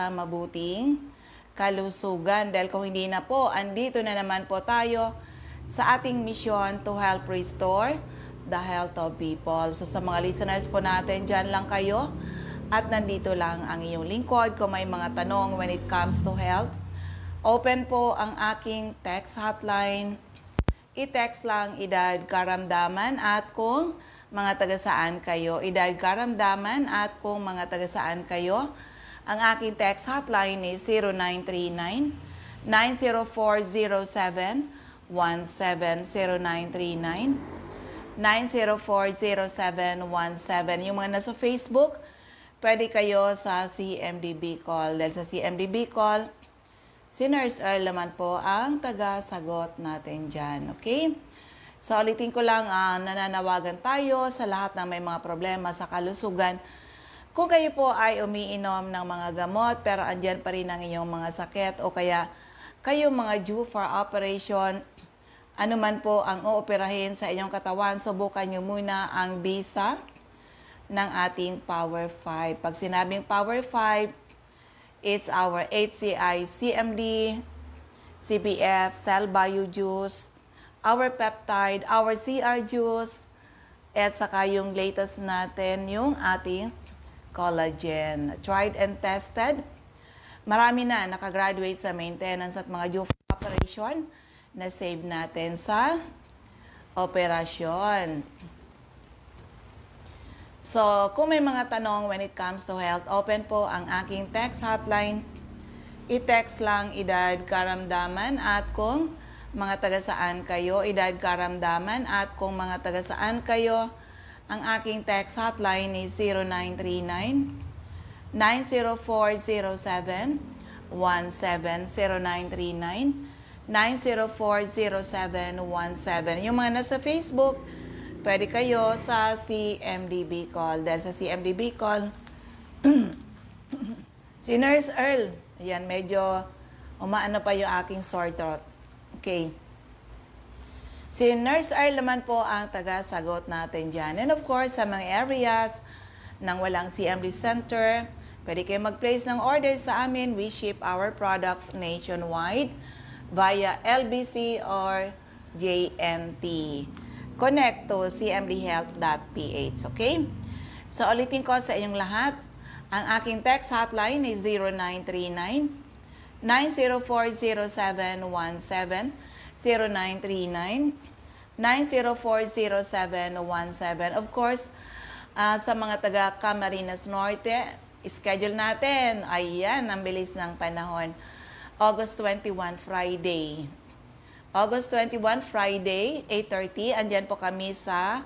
sa mabuting kalusugan. Dahil kung hindi na po, andito na naman po tayo sa ating mission to help restore the health of people. So sa mga listeners po natin, dyan lang kayo at nandito lang ang iyong lingkod. Kung may mga tanong when it comes to health, open po ang aking text hotline. I-text lang edad karamdaman at kung mga taga-saan kayo. Edad karamdaman at kung mga taga-saan kayo. Ang aking text hotline is 0939-9040717, 0939-9040717. Yung mga nasa Facebook, pwede kayo sa CMDB call. Dahil sa CMDB call, si Nurse Earl naman po ang taga-sagot natin dyan. Okay? So, ulitin ko lang, nananawagan tayo sa lahat ng may mga problema sa kalusugan. Kung kayo po ay umiinom ng mga gamot, pero andyan pa rin ang inyong mga sakit, o kaya kayo mga due for operation, ano man po ang uoperahin sa inyong katawan, subukan nyo muna ang visa ng ating Power 5. Pag sinabing Power 5, it's our HCI, CMD, CBF, Cell Bio Juice, our peptide, our CR Juice, at saka yung latest natin, yung ating collagen. Tried and tested. Marami na nakagraduate sa maintenance at mga due operation na save natin sa operasyon. So, kung may mga tanong when it comes to health, open po ang aking text hotline. I-text lang edad karamdaman at kung mga taga-saan kayo, edad karamdaman at kung mga taga-saan kayo. Ang aking text hotline is 0939-9040717, 0939-9040717. Yung mga nasa Facebook, pwede kayo sa CMDB call. Dahil sa CMDB call, si Nurse Earl, ayan, medyo umaano pa yung aking sore throat. Okay. Si Nurse Earl naman po ang taga-sagot natin dyan. And of course, sa mga areas nang walang CMD center, pwede kayo mag-place ng order sa amin. We ship our products nationwide via LBC or JNT. Connect to cmdhealth.ph, okay? So, ulitin ko sa inyong lahat. Ang aking text hotline is 0939-9040717, 0939-9040717. Of course, sa mga taga Camarines Norte, schedule natin. Ayan, ang bilis ng panahon. August 21, Friday. August 21, Friday, 8:30. Andyan po kami sa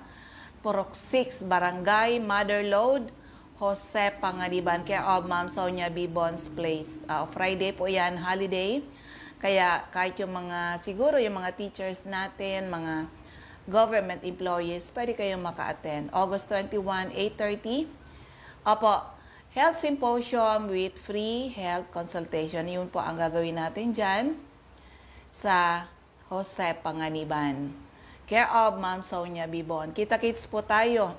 Purok 6, Barangay Motherlode, Jose Panganiban, care of Ma'am Sonia B. Bonds Place. Friday po yan, holiday. Kaya kahit yung mga, siguro yung mga teachers natin, mga government employees, pwede kayong maka-attend. August 21, 8:30. Opo, Health Symposium with free health consultation. Yun po ang gagawin natin dyan sa Jose Panganiban. Care of Ma'am Sonia Bibon. Kita-kits po tayo,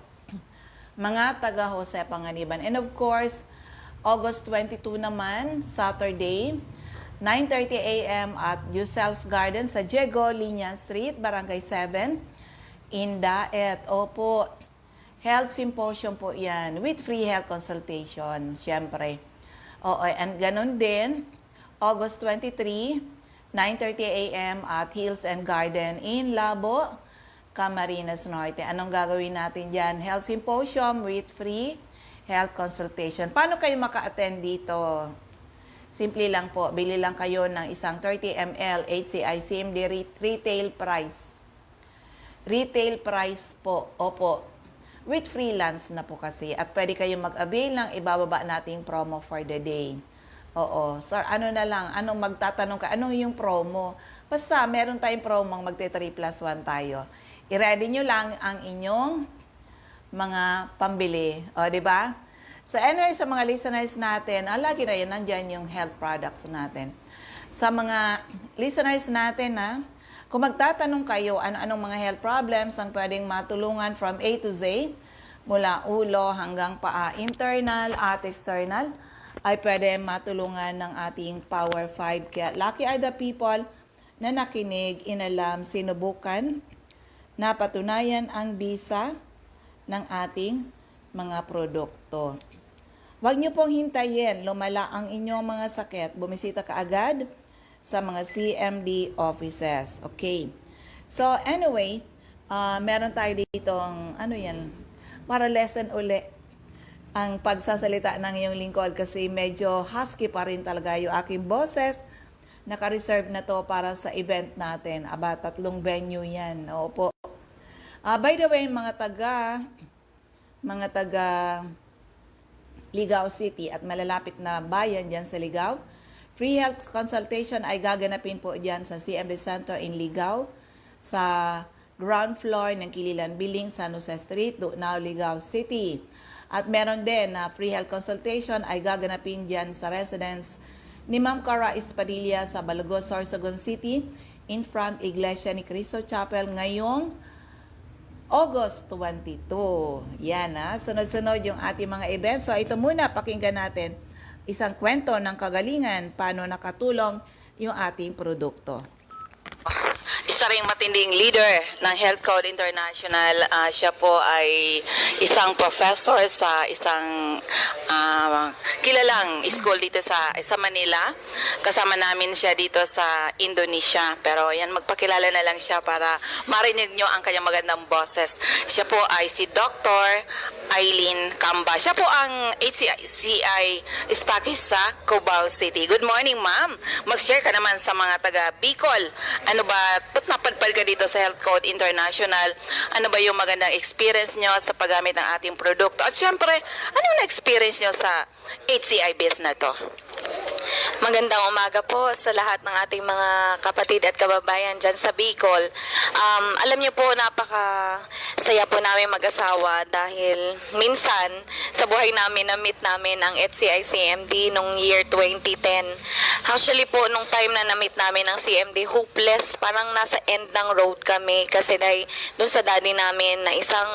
mga taga Jose Panganiban. And of course, August 22 naman, Saturday, 9:30 a.m. at Yusel's Garden sa Diego Liñan Street, Barangay 7, Indaet. Opo, Health Symposium po yan with free health consultation, syempre. Oo, and ganun din, August 23, 9:30 a.m. at Hills and Garden in Labo, Camarines Norte. Anong gagawin natin dyan? Health Symposium with free health consultation. Paano kayo maka-attend dito? Simple lang po. Bili lang kayo ng isang 30 ml HCI CMD retail price. Retail price po. Opo. With freelance na po kasi. At pwede kayong mag-avail ng ibababa nating promo for the day. Oo. Sir, ano na lang, magtatanong ka, ano yung promo? Basta, meron tayong promo, magte-3+1 tayo. I-ready nyo lang ang inyong mga pambili. O, di ba? So, anyway, sa mga listeners natin, lagi na yan, nandyan yung health products natin. Sa mga listeners natin, kung magtatanong kayo, ano-anong mga health problems ang pwedeng matulungan from A to Z, mula ulo hanggang paa, internal at external, ay pwede matulungan ng ating Power 5. Kaya lucky are the people na nakinig, inalam, sinubukan, napatunayan ang bisa ng ating mga produkto. Huwag niyo pong hintayin lumala ang inyong mga sakit. Bumisita ka agad sa mga CMD offices. Okay. So anyway, meron tayo ditong, para lesson uli ang pagsasalita ng iyong lingkod kasi medyo husky pa rin talaga yung aking boses. Naka-reserve na to para sa event natin. 3 venue yan. Opo. By the way, mga taga Ligao City at malalapit na bayan dyan sa Ligao, free health consultation ay gaganapin po dyan sa CMD Center in Ligao sa ground floor ng Kililan Building, San Jose Street, Dugnao, Ligao City. At meron din na free health consultation ay gaganapin dyan sa residence ni Ma'am Cara Espadilla sa Balagos, Sorsogon City, in front Iglesia ni Cristo Chapel ngayong August 22. Yan sunod-sunod yung ating mga events. So ito muna, pakinggan natin isang kwento ng kagalingan paano nakatulong yung ating produkto. Isa ring matinding leader ng Health Code International. Siya po ay isang professor sa isang kilalang school dito sa Manila. Kasama namin siya dito sa Indonesia. Pero yan, magpakilala na lang siya para marinig nyo ang kanyang magandang boses. Siya po ay si Dr. Eileen Camba. Siya po ang HCI Stockist sa Cubao City. Good morning, ma'am. Mag-share ka naman sa mga taga Bicol. Ano ba, ba't napadpad ka dito sa Health Code International? Ano ba yung magandang experience nyo sa paggamit ng ating produkto? At syempre, ano na experience nyo sa HCI business na to? Magandang umaga po sa lahat ng ating mga kapatid at kababayan dyan sa Bicol. Alam niyo po, napaka-saya po namin mag-asawa dahil minsan sa buhay namin na-meet namin ang HCI CMD nung year 2010. Actually po, nung time na na-meet namin ang CMD, hopeless, parang nasa end ng road kami kasi dahil dun sa daddy namin na isang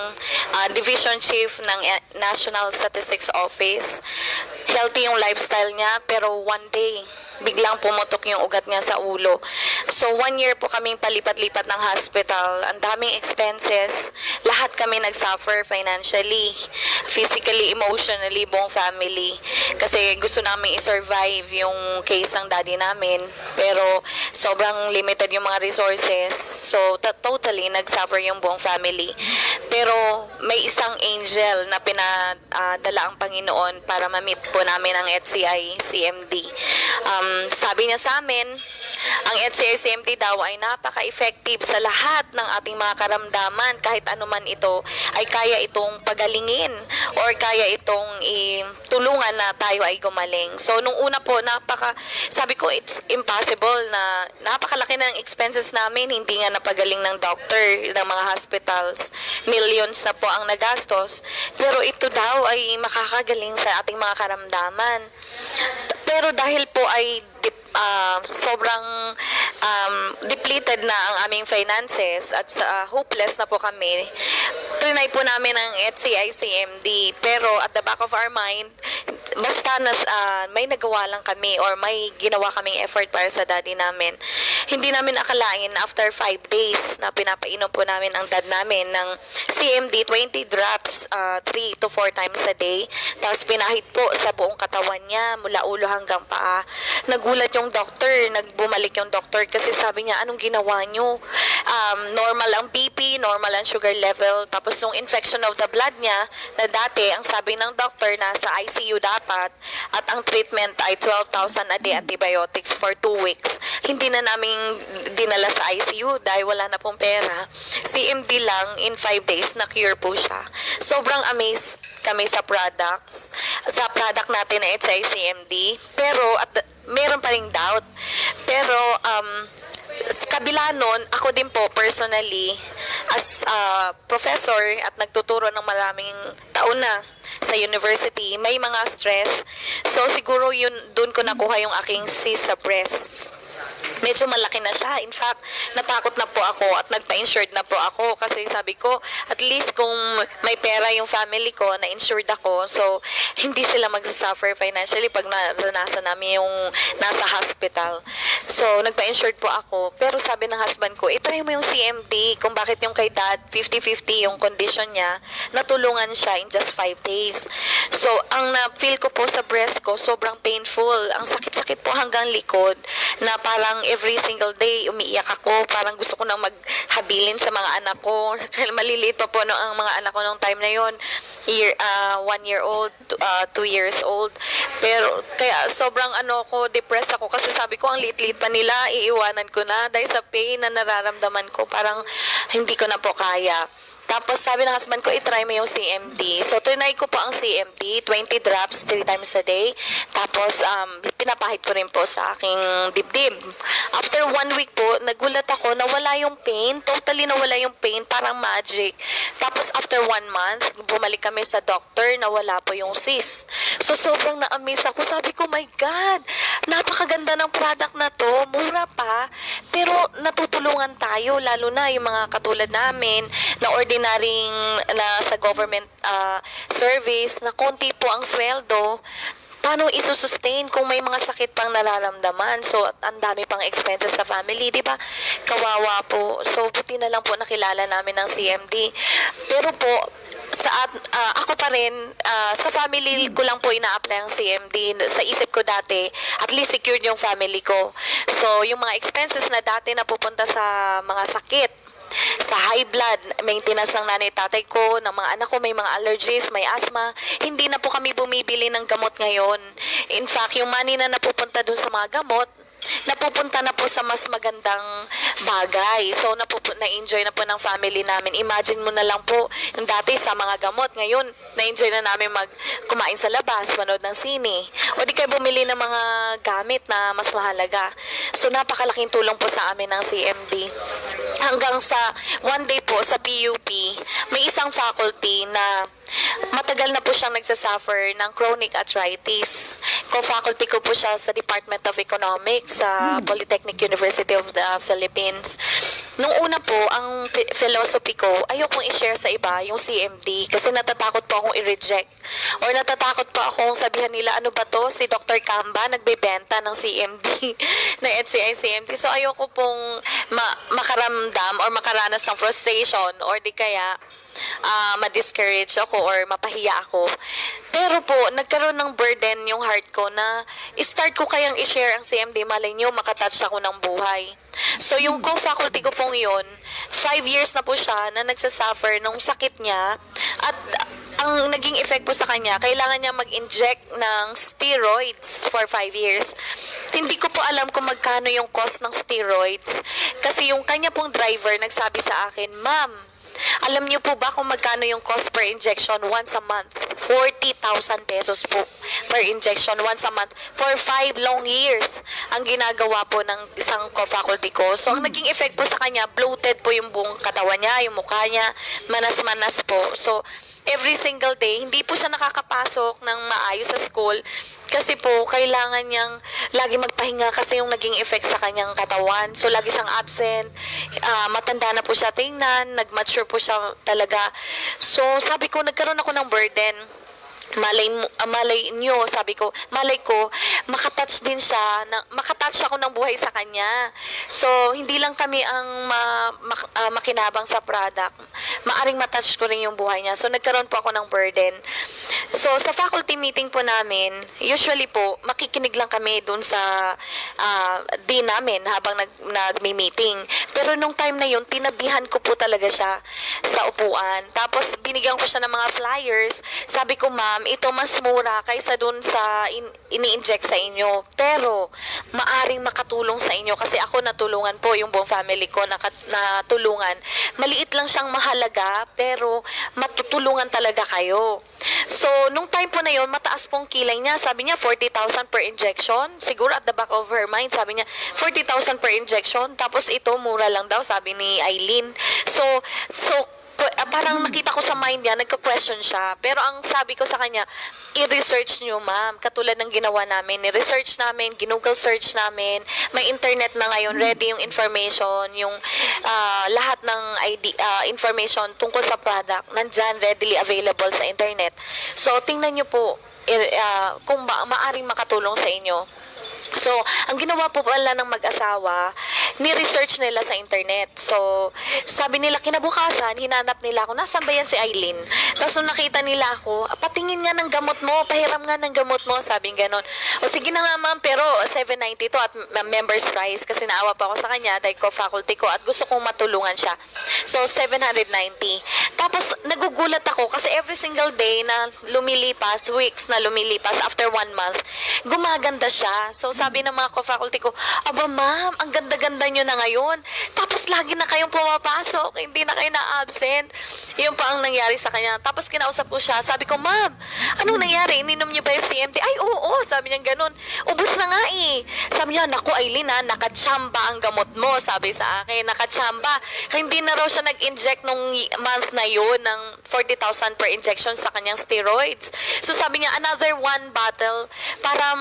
division chief ng National Statistics Office. Healthy yung lifestyle niya, pero one day, biglang pumutok yung ugat niya sa ulo. So, 1 year po kaming palipat-lipat ng hospital. Ang daming expenses. Lahat kami nag-suffer financially, physically, emotionally, buong family. Kasi gusto namin i-survive yung case ng daddy namin. Pero, sobrang limited yung mga resources. So, totally, nag-suffer yung buong family. Pero, may isang angel na pinadala ang Panginoon para ma-meet po namin ang HCI CMD. Sabi niya sa amin, ang HCI CMD daw ay napaka-effective sa lahat ng ating mga karamdaman. Kahit anuman ito, ay kaya itong pagalingin or kaya itong tulungan na tayo ay gumaling. So, nung una po, sabi ko, it's impossible na napakalaki na ng expenses namin. Hindi nga napagaling ng doctor, ng mga hospitals. Millions na po ang nagastos. Pero ito daw ay makakagaling sa ating mga karamdaman. Pero dahil po ay sobrang depleted na ang aming finances at hopeless na po kami, trinay po namin ang HCI CMD. Pero at the back of our mind, basta may nagawa lang kami or may ginawa kaming effort para sa daddy namin. Hindi namin akalain after 5 days na pinapainom po namin ang dad namin ng CMD 20 drops 3 to 4 times a day. Tapos pinahid po sa buong katawan niya mula ulo hanggang paa. Nagulat yung doctor, nagbumalik yung doctor kasi sabi niya, anong ginawa niyo? Normal ang BP, normal ang sugar level. Tapos yung infection of the blood niya na dati, ang sabi ng doctor, nasa ICU dapat at ang treatment ay 12,000 a day antibiotics for 2 weeks. Hindi na namin dinala sa ICU dahil wala na pong pera. CMD lang, in 5 days, na-cure po siya. Sobrang amazed kami sa product natin na HCI CMD. Pero, meron pa ring doubt. Pero, sa kabila nun, ako din po personally, as professor at nagtuturo ng maraming taon na sa university, may mga stress. So, siguro yun, dun ko nakuha yung aking cyst sa breast. medyo malaki na siya. In fact, natakot na po ako at nagpa-insured na po ako kasi sabi ko, at least kung may pera yung family ko, na-insured ako, so hindi sila magsasuffer financially pag naranasan namin yung nasa hospital. So, nagpa-insured po ako. Pero sabi ng husband ko, try mo yung CMD kung bakit yung kay dad, 50-50 yung condition niya, natulungan siya in just 5 days. So, ang na-feel ko po sa breast ko, sobrang painful. Ang sakit-sakit po hanggang likod na parang every single day umiiyak ako, parang gusto ko nang maghabilin sa mga anak ko. Kaya maliliit pa po ang mga anak ko nung time na yon, 1 year old, 2 years old. Pero kaya sobrang depressed ako kasi sabi ko ang liit-liit pa nila, iiwanan ko na dahil sa pain na nararamdaman ko, parang hindi ko na po kaya. Tapos sabi ng husband ko, itry mo yung CMD. So, trinay ko po ang CMD, 20 drops, 3 times a day. Tapos, pinapahid ko rin po sa aking dibdib. After 1 week po, nagulat ako, nawala yung pain. Totally nawala yung pain, parang magic. Tapos, after 1 month, bumalik kami sa doctor, nawala po yung cyst. So, sobrang na-amaze ako. Sabi ko, my God, napakaganda ng product na to. Mura pa. Pero, natutulungan tayo, lalo na yung mga katulad namin, na na sa government service, na konti po ang sweldo. Paano isusustain kung may mga sakit pang nararamdaman? So, ang dami pang expenses sa family, di ba? Kawawa po. So, buti na lang po nakilala namin ng CMD. Pero po, ako pa rin, sa family ko lang po ina-apply ang CMD. Sa isip ko dati, at least secured yung family ko. So, yung mga expenses na dati napupunta sa mga sakit, sa high blood, maintenance ng nanay tatay ko, ng mga anak ko, may mga allergies, may asthma, hindi na po kami bumibili ng gamot ngayon. In fact, yung money na napupunta dun sa mga gamot, napupunta na po sa mas magandang bagay. So, na-enjoy na po ng family namin. Imagine mo na lang po, yung dati sa mga gamot, ngayon, na-enjoy na namin kumain sa labas, manood ng sine. O di kayo bumili ng mga gamit na mas mahalaga. So, napakalaking tulong po sa amin ng CMD. Hanggang sa one day po sa PUP, may isang faculty na matagal na po siyang nagsasuffer ng chronic arthritis. Co-faculty ko po siya sa Department of Economics sa Polytechnic University of the Philippines. Nung una po, ang philosophy ko, ayokong i-share sa iba yung CMD kasi natatakot po akong i-reject. Or natatakot po akong sabihan nila, ano ba to? Si Dr. Kamba nagbebenta ng CMD, ng HCI CMD. So ayoko pong makaramdam or makaranas ng frustration or di kaya ma-discourage ako or mapahiya ako. Pero po, nagkaroon ng burden yung heart ko na start ko kayang i-share ang CMD, malay nyo, makatouch ako ng buhay. So, yung co-faculty ko pong yun, 5 years na po siya na nagsasuffer nung sakit niya at ang naging effect po sa kanya, kailangan niya mag-inject ng steroids for 5 years. Hindi ko po alam kung magkano yung cost ng steroids kasi yung kanya pong driver nagsabi sa akin, Ma'am, alam niyo po ba kung magkano yung cost per injection once a month? 40,000 pesos po per injection once a month for 5 long years ang ginagawa po ng isang co-faculty ko. So, ang naging effect po sa kanya, bloated po yung buong katawan niya, yung mukha niya, manas-manas po. So, every single day, hindi po siya nakakapasok ng maayos sa school kasi po, kailangan niyang lagi magpahinga kasi yung naging effect sa kanyang katawan. So, lagi siyang absent. Matanda na po siya tingnan. Nag-mature po siya talaga. So, sabi ko, nagkaroon ako ng burden. Malay nyo, sabi ko, malay ko, makatouch din siya, makatouch ako ng buhay sa kanya. So, hindi lang kami ang makinabang sa product, maaring matouch ko rin yung buhay niya. So, nagkaroon po ako ng burden. So, sa faculty meeting po namin, usually po, makikinig lang kami dun sa dean namin habang nag-meeting. Pero nung time na yun, tinabihan ko po talaga siya sa upuan. Tapos, binigyan ko siya ng mga flyers. Sabi ko, ma'am, ito mas mura kaysa dun sa ini-inject sa inyo. Pero, maaring makatulong sa inyo kasi ako natulungan po yung buong family ko natulungan. Maliit lang siyang mahalaga, pero matutulungan talaga kayo. So, nung time po na yun, mataas pong kilay niya. Sabi niya, 40,000 per injection. Siguro at the back of her mind, sabi niya, 40,000 per injection. Tapos ito, mura lang daw, sabi ni Eileen. So, parang nakita ko sa mind niya, nagka-question siya. Pero ang sabi ko sa kanya, i-research niyo, ma'am. Katulad ng ginawa namin, i-research namin, ginoogle search namin. May internet na ngayon, ready yung information, yung lahat ng information tungkol sa product, nandyan, readily available sa internet. So, tingnan niyo po kung maaring makatulong sa inyo. So, ang ginawa po pala ng mag-asawa, ni-research nila sa internet. So, sabi nila, kinabukasan, hinanap nila ako, nasaan ba yan si Eileen? Tapos nung nakita nila ako, patingin nga ng gamot mo, pahiram nga ng gamot mo, sabing ganon. O sige na nga ma'am, pero 790 to at member's price kasi naawa pa ako sa kanya dahil ko faculty ko at gusto kong matulungan siya. So, 790. Tapos, nagugulat ako kasi every single day na lumilipas, weeks na lumilipas after 1 month, gumaganda siya. So, sabi ng mga ko-faculty ko, aba ma'am, ang ganda-ganda nyo na ngayon. Tapos lagi na kayong pumapasok, hindi na kayo na-absent. Yun pa ang nangyari sa kanya. Tapos kinausap ko siya, sabi ko, ma'am, anong nangyari? Ininom niyo ba yung CMT? Ay, oo, sabi niya ganun. Ubus na nga eh. Sabi niya, naku Eileen ha, nakachamba ang gamot mo, sabi sa akin, nakachamba. Hindi na raw siya nag-inject nung month na yun ng 40,000 per injection sa kanyang steroids. So sabi niya, another 1 bottle para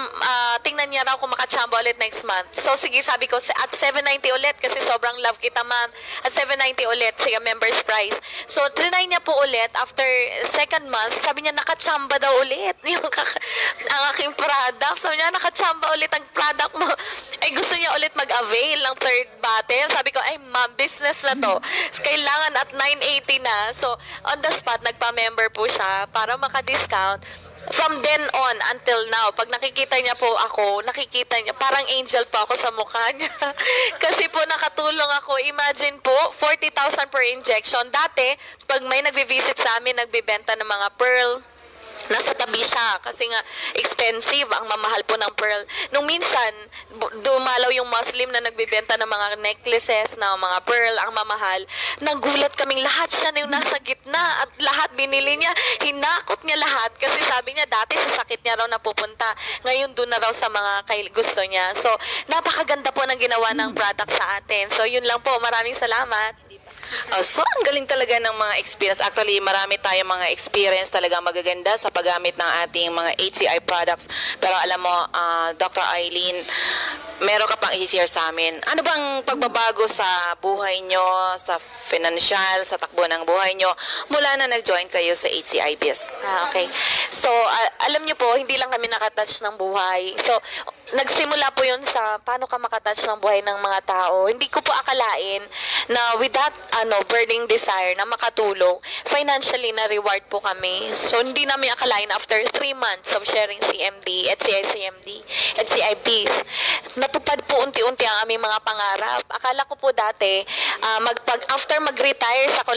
tingnan niya raw kung makachamba ulit next month. So, sige, sabi ko, at 790 ulit kasi sobrang love kita, ma'am. At 790 ulit, sige, member's price. So, trinay niya po ulit after 2nd month, sabi niya, nakachamba daw ulit. Ang aking product. Sabi niya, nakachamba ulit ang product mo. Ay, gusto niya ulit mag-avail ng 3rd bottle. Sabi ko, ay, ma'am, business na to. Kailangan at 980 na. So, on the spot, nagpa-member po siya para maka-discount. From then on until now, pag nakikita niya po ako, nakikita niya, parang angel po ako sa mukha niya. Kasi po nakatulong ako. Imagine po, 40,000 per injection. Dati, pag may nagvi-visit sa amin, nagbibenta ng mga pearl, nasa tabi siya kasi nga expensive, ang mamahal po ng pearl. Nung minsan, dumalaw yung Muslim na nagbibenta ng mga necklaces na mga pearl, ang mamahal. Nagulat kaming lahat siya na yung nasa gitna at lahat binili niya. Hinakot niya lahat kasi sabi niya dati sa sakit niya raw napupunta. Ngayon doon na raw sa mga gusto niya. So, napakaganda po ng ginawa ng product sa atin. So, yun lang po. Maraming salamat. So, ang galing talaga ng mga experience. Actually, marami tayong mga experience talaga magaganda sa paggamit ng ating mga HCI products. Pero alam mo, Dr. Eileen, meron ka pang i-share sa amin. Ano bang pagbabago sa buhay nyo, sa financial, sa takbo ng buhay nyo, mula na nag-join kayo sa HCI BIS? Okay. So, alam niyo po, hindi lang kami nakatouch ng buhay. So, nagsimula po yun sa paano ka makatouch ng buhay ng mga tao. Hindi ko po akalain na with that burning desire na makatulong, financially na reward po kami. So, hindi namin akalain after 3 months of sharing CMD, HCI-CMD, HCI-BIS, natupad po unti-unti ang aming mga pangarap. Akala ko po dati, after mag-retire, saka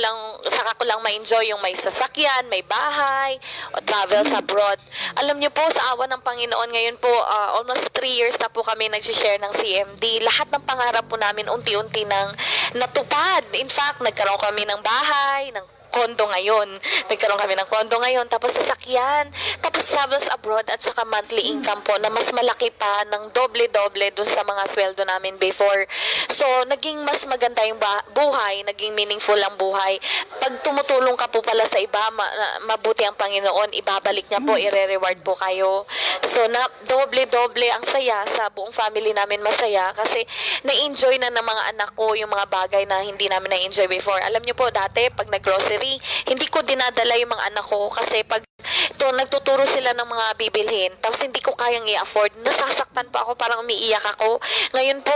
ko lang ma-enjoy yung may sasakyan, may bahay, o travels abroad. Alam niyo po, sa awa ng Panginoon, ngayon po, almost 3 years na po kami nag-share ng CMD. Lahat ng pangarap po namin unti-unti nang natupad. In fact, nagkaroon kami ng bahay, ng kondo ngayon. Nagkaroon kami ng kondo ngayon, tapos sasakyan, tapos travels abroad at saka monthly income po na mas malaki pa ng doble-doble doon sa mga sweldo namin before. So, naging mas maganda yung buhay, naging meaningful ang buhay. Pag tumutulong ka po pala sa iba, mabuti ang Panginoon, ibabalik niya po, ire-reward po kayo. So, na doble-doble ang saya sa buong family namin, masaya kasi na-enjoy na ng mga anak ko yung mga bagay na hindi namin na-enjoy before. Alam niyo po, dati, pag nag-grocery, hindi ko dinadala yung mga anak ko kasi pag nagtuturo sila ng mga bibilhin, tapos hindi ko kayang i-afford, nasasaktan pa ako, parang umiiyak ako. Ngayon po,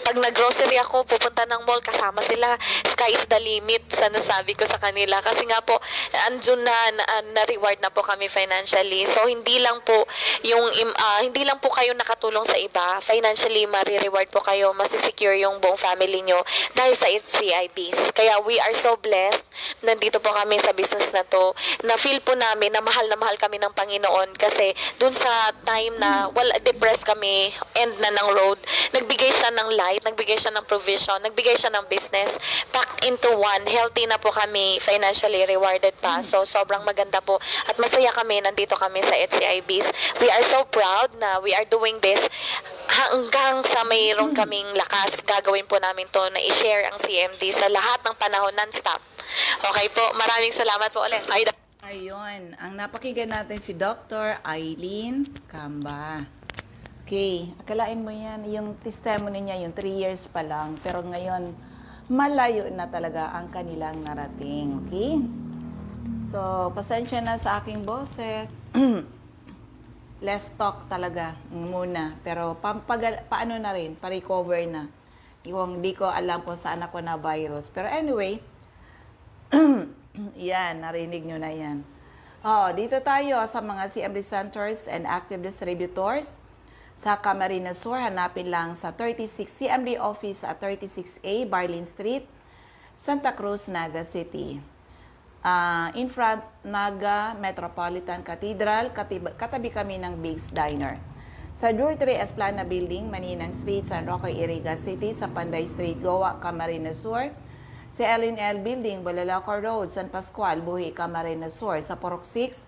pag nag-grocery ako, pupunta ng mall, kasama sila. Sky is the limit, sana sabi ko sa kanila. Kasi nga po, andun na-reward na po kami financially. So, hindi lang po kayo nakatulong sa iba. Financially, ma-reward po kayo, masisecure yung buong family nyo dahil sa HCIBs. Kaya we are so blessed. Nandito po kami sa business na to. Na-feel po namin na mahal kami ng Panginoon kasi dun sa time na depressed kami, end na ng road, nagbigay siya ng light, nagbigay siya ng provision, nagbigay siya ng business, packed into one. Healthy na po kami, financially rewarded pa. So, sobrang maganda po. At masaya kami, nandito kami sa HCIBs. We are so proud na we are doing this. Hanggang sa mayroon kaming lakas, gagawin po namin to na i-share ang CMD sa lahat ng panahon non-stop. Okay po, maraming salamat po ulit. Ayun, ang napakinggan natin si Dr. Eileen Camba. Okay, akalain mo yan, yung testimony niya, yung 3 years pa lang, pero ngayon, malayo na talaga ang kanilang narating. Okay? So, pasensya na sa aking boses. Less talk talaga muna. Pero paano na rin, pa-recover na. Di ko alam kung saan ako na virus. Pero anyway, yan, narinig nyo na yan. Dito tayo sa mga CMD centers and active distributors. Sa Camarines Sur, hanapin lang sa 36 CMD office at 36A Barlin Street, Santa Cruz, Naga City. In front, Naga Metropolitan Cathedral, katabi kami ng Big's Diner. Sa Dormitory Esplana Building, Maninang Street, San Roque, Iriga City, sa Panday Street, Goa, Camarines Sur. Sa LNL Building, Balalacor Road, San Pascual, Buhi, Camarines Sur. Sa Porok 6,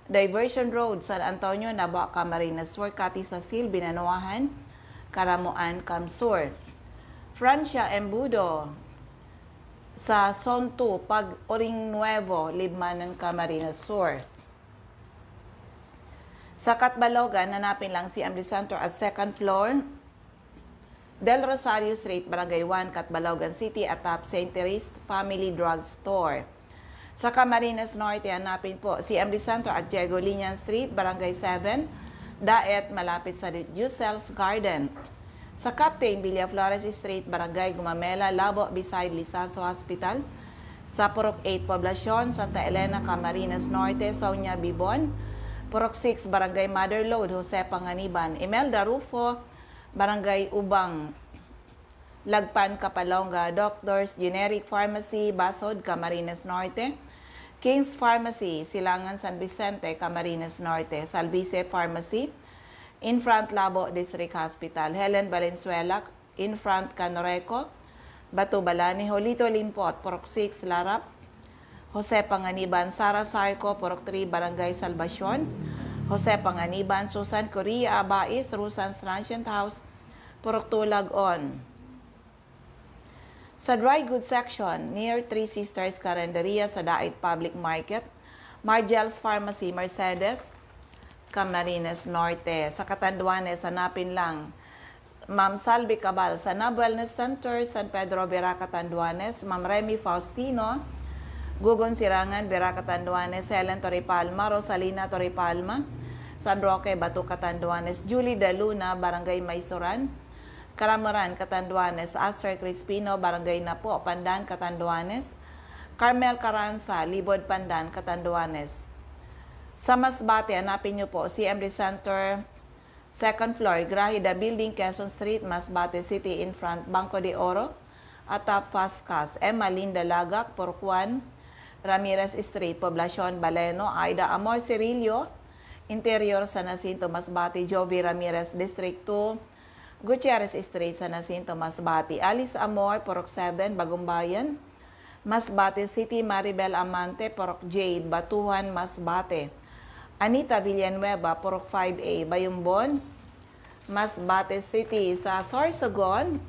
Diversion Road, San Antonio, Naba, Camarines Sur, Cati Sasil, Binanuahan, Karamuan, Camsur. Francia Embudo, sa Zone 2, Pag Oring Nuevo, Libmanan, Camarines Sur. Sa Catbalogan, hanapin lang si CMD Center at second floor, Del Rosario Street, Barangay 1, Catbalogan City, at top St. Therese Family Drug Store. Sa Camarines Norte, hanapin po si CMD Center at Diego Linian Street, Barangay 7, Daet, malapit sa Ducel's Garden. Sa Captain Villaflores Street, Barangay Gumamela, Labo, beside Lisaso Hospital. Sa Purok 8, Poblacion, Santa Elena, Camarines Norte, Sonia Bibon. Purok 6, Barangay Mother Lode, Jose Panganiban. Imelda Rufo, Barangay Ubang, Lagpan, Kapalonga. Doctors Generic Pharmacy, Basod, Camarines Norte. King's Pharmacy, Silangan, San Vicente, Camarines Norte. Salvice Pharmacy, in front Labo District Hospital. Helen Valenzuela, in front Canoreco. Batu Balani, Jolito Limpot, Porok 6, Larap. Jose Panganiban, Sara Sarco, Porok 3, Barangay Salvacion. Jose Panganiban, Susan Correa Abais, Rusan's Transient House, Porok 2, Lagon. Sa dry goods section, near Three Sisters Carinderia sa Dait Public Market, Margel's Pharmacy, Mercedes, Camarines Norte. Sa Catanduanes, hanapin lang Ma'am Salvi Cabal sa Nab Wellness Center, San Pedro, Vera, Catanduanes. Ma'am Remy Faustino, Gugon Sirangan, Vera, Catanduanes. Helen Torripalma, Rosalina Torripalma, San Roque, Batu, Catanduanes. Julie De Luna, Barangay Maysoran, Karamuran, Catanduanes. Aster Crispino, Barangay Napo, Pandan, Catanduanes. Carmel Caranza, Libod, Pandan, Catanduanes. Sa Masbate, hanapin niyo po CMD Center, second floor, Grahida Building, Quezon Street, Masbate City, in front, Banco de Oro, at top Fastcas. Emma Linda Lagak, Porcuan, Ramirez Street, Poblacion, Baleno. Aida Amor Cirillo, Interior, San Jacinto, Masbate. Jovi Ramirez, District 2, Gutierrez Street, San Jacinto, Masbate. Alice Amor, Porok 7, Bagumbayan, Masbate City. Maribel Amante, Porok Jade, Batuhan, Masbate. Anita Villanueva, Porok 5A, Bayumbon, Masbate City. Sa Sorsogon,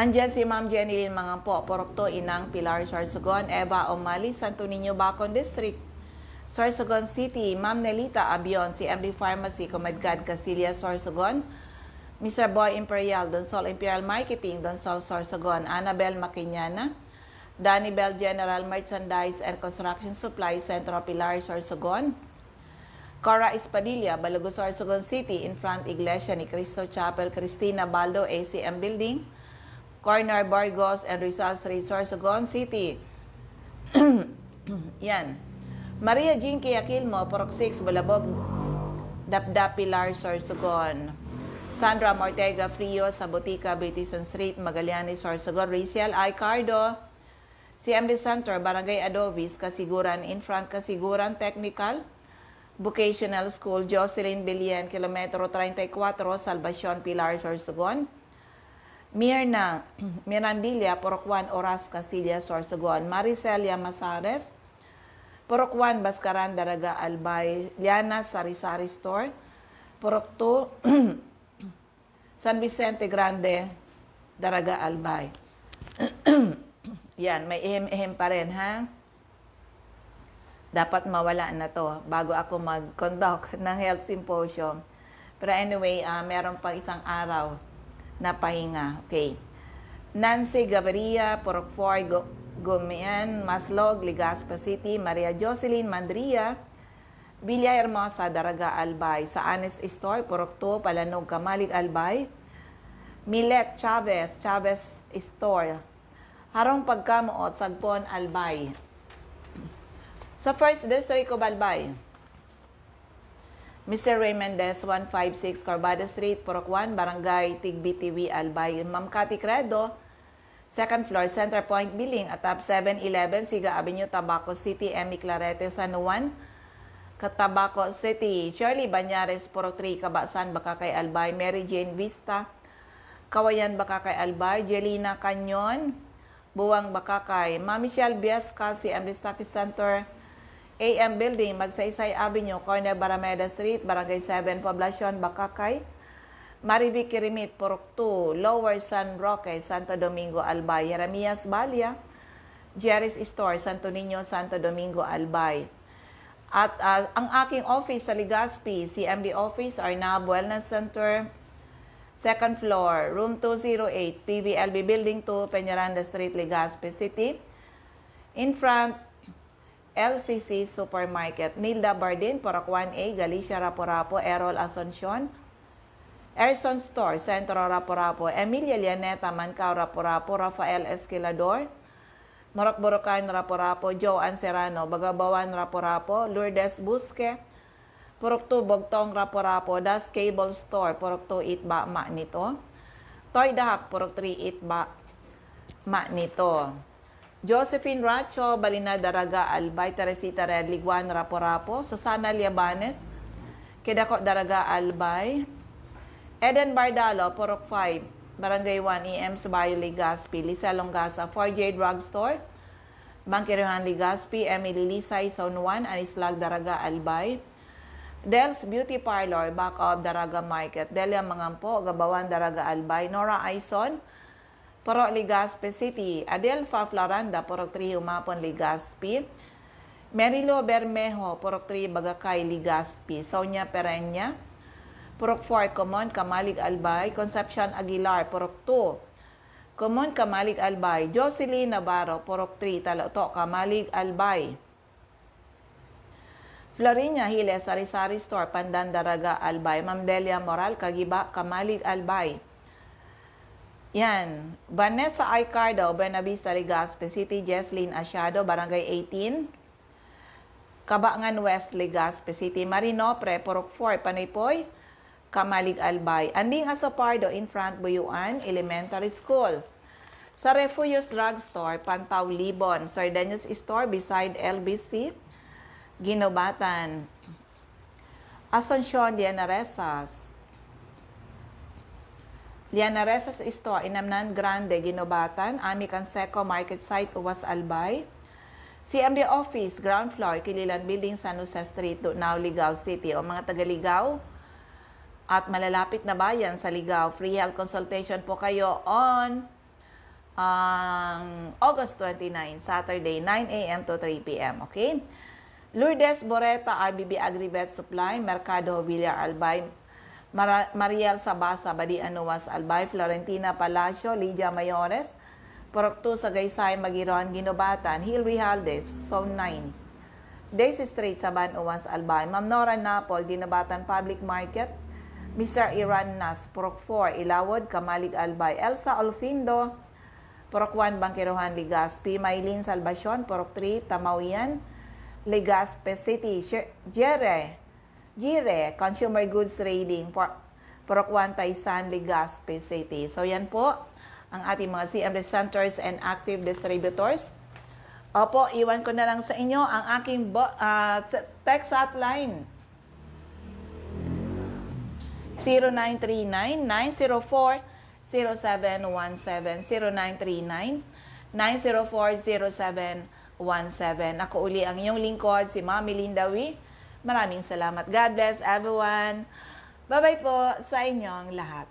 andyan si Ma'am Jenny Lynn Mangampo, Porok 2, Inang Pilar, Sorsogon. Eva Omali, Santo Niño, Bacon District, Sorsogon City. Ma'am Nelita Abion, CMD Pharmacy, Comadgad, Casillas, Sorsogon. Mr. Boy Imperial, Donsol Imperial Marketing, Donsol, Sorsogon. Annabel Maquiñana, Danny Bell General Merchandise and Construction Supply, Centro Pilar, Sorsogon. Cora Espadilla, Balago, Sorsogon City, in front Iglesia ni Cristo Chapel. Cristina Baldo, ACM Building, Corner Burgos and Rizal Street, Sorsogon City. Yan. Maria Jean Aquilmo, Porok 6, Bulabog, Dapdap Pilar, Sorsogon. Sandra Mortega Frio sa Botica, Bitisan Street, Magallanes, Sorsogon. Riciel Icardo, CMD Center, Barangay Adobis, Kasiguran, in front Kasiguran Technical, Vocational School, Jocelyn Billion, kilometro 34, Salvacion, Pilar, Sorsogon. Mirna Mirandilla, Porokwan, Oras, Castilla, Sorsogon. Maricelia Masares, Porokwan, Baskaran, Daraga, Albay. Liana, Sari-Sari Store. Porok 2, San Vicente Grande, Daraga, Albay. Yan, may ihim-ihim pa rin, ha? Dapat mawala na to bago ako mag-conduct ng health symposium. Pero anyway, meron pang isang araw na pahinga. Okay. Nancy Gaviria, Porok 4, Gumian, Maslog, Legazpi City, Maria Jocelyn Mandria, Villa Hermosa, Daraga, Albay. Sa Honest Store, Porok 2, Palanog, Kamalig, Albay. Milet Chavez, Chavez Store, Harong Pagkamuot, Sagpon, Albay. Sa First District of Albay, Mr. Ray Mendez, 156 Corbada Street, Porok 1, Barangay Tigbitiwi, Albay. Ma'am Cathy Credo, second floor, Center Point Billing, atap 711, Siga Avenue, Tabaco City, Emmy Clarete, San Juan, Tabaco City. Shirley Banyares, Porok 3, Kabasan, Bakakay, Albay. Mary Jane Vista, Kawayan, Bakakay, Albay. Jelina Canyon, Buwang, Bakakay. Ma'am Michelle Biasca, CM Staffy Center, AM Building, Magsaysay Avenue, Corner Barameda Street, Barangay 7, Poblacion, Bakakay. Marivic Kirimit, Porok 2, Lower San Roque, Santo Domingo, Albay. Jeremias Balia, Jerry's Store, Santo Niño, Santo Domingo, Albay. At ang aking office sa Legazpi, CMD Office, Arnab Wellness Center, second floor, room 208, PVLB Building 2, Peñaranda Street, Legazpi City. In front, LCC Supermarket, Nilda Bardin, Porok 1A, Galicia, Raporapo, Errol Asuncion. Erson Store, Centro, Raporapo, Emilia Lianeta, Mancao, Raporapo, Rafael Esquilador, Morok Borocan, Raporapo, Joan Serrano, Bagabawan, Raporapo, Lourdes Busque, Porok 2, Bogtong, Raporapo, Das Cable Store, Porok 2, Itba, Manito. Toy Dahak, Porok 3, Itba, Manito. Josephine Racho, Balina Daraga, Albay. Teresita Red Liguan, Raporapo. Susana Liabanes, Kidako Daraga, Albay. Eden Bardalo, Porok 5, Barangay 1, EM Subayo, Legazpi. Lisa Longasa, 4J Drugstore, Bangkiruhan, Legazpi. Emily Lisay, Zone 1, Anislag, Daraga, Albay. Del's Beauty Parlor, back of Daraga Market. Delia Mangampo, Gabawan, Daraga, Albay. Nora Aison, Porok, Legazpi City. Adelfa Floranda, Porok 3, Humapon, Legazpi. Merilo Bermejo, Porok 3, Bagakay, Legazpi. Sonia Perenya, Porok 4, Common, Kamalig, Albay. Concepcion Aguilar, Porok 2, Common, Kamalig, Albay. Jocelyn Navarro, Porok 3, Taloto, Kamalig, Albay. Florinia Hiles, Sari-Sari Store, Pandan, Daraga, Albay. Ma'am Delia Moral, Kagiba, Kamalig, Albay. Yan. Vanessa Aicardo, Buenavista, Legazpi City. Jesslyn Asiado, Barangay 18, Cabangan West, Legazpi City. Marinopre, Porok 4, Panaypoy, Kamalig, Albay. Anding Asopardo, in front, Buyuan Elementary School. Sa Refugios Drugstore, Pantaw, Libon. Sardeños Store, beside LBC, Ginobatan. Asuncion, Lianaresas. Lianaresas Store, Inamnan Grande, Ginobatan. Ami Canseco Market Site, Uwas, Albay. CMD Office, ground floor, Kililan Building, San Jose Street, Now, Ligao City. O mga taga-Ligao at malalapit na bayan sa Ligao, free health consultation po kayo on August 29, Saturday, 9 a.m. to 3 p.m. Okay? Lourdes Boreta, RBB Agribet Supply, Mercado Villar, Albay. Mariel Sabasa, Badi Anuwas, Albay. Florentina Palacio, Lydia Mayores, Porok 2, Sagaysay, Magiron, Ginobatan. Hill Rijaldes, Zone 9. Daisy Street, Saban, Uwas, Albay. Ma'am Nora Napol, Ginobatan Public Market. Mr. Iran Nas, Porok 4, Ilawod, Kamalig, Albay. Elsa Olfindo, Porok 1, Bangkiruhan, Legazpi. Maylin Salvacion, Porok 3, Tamawian, Legazpi City. Gire, Consumer Goods Trading, Porok 1, Taysan, Legazpi City. So yan po ang ating mga CMD centers and active distributors. Opo, iwan ko na lang sa inyo ang aking text hotline. 0939-904-0717. 0939-904-0717. Ako uli ang inyong lingkod, si Mami Linda Wee. Maraming salamat. God bless everyone. Bye-bye po sa inyong lahat.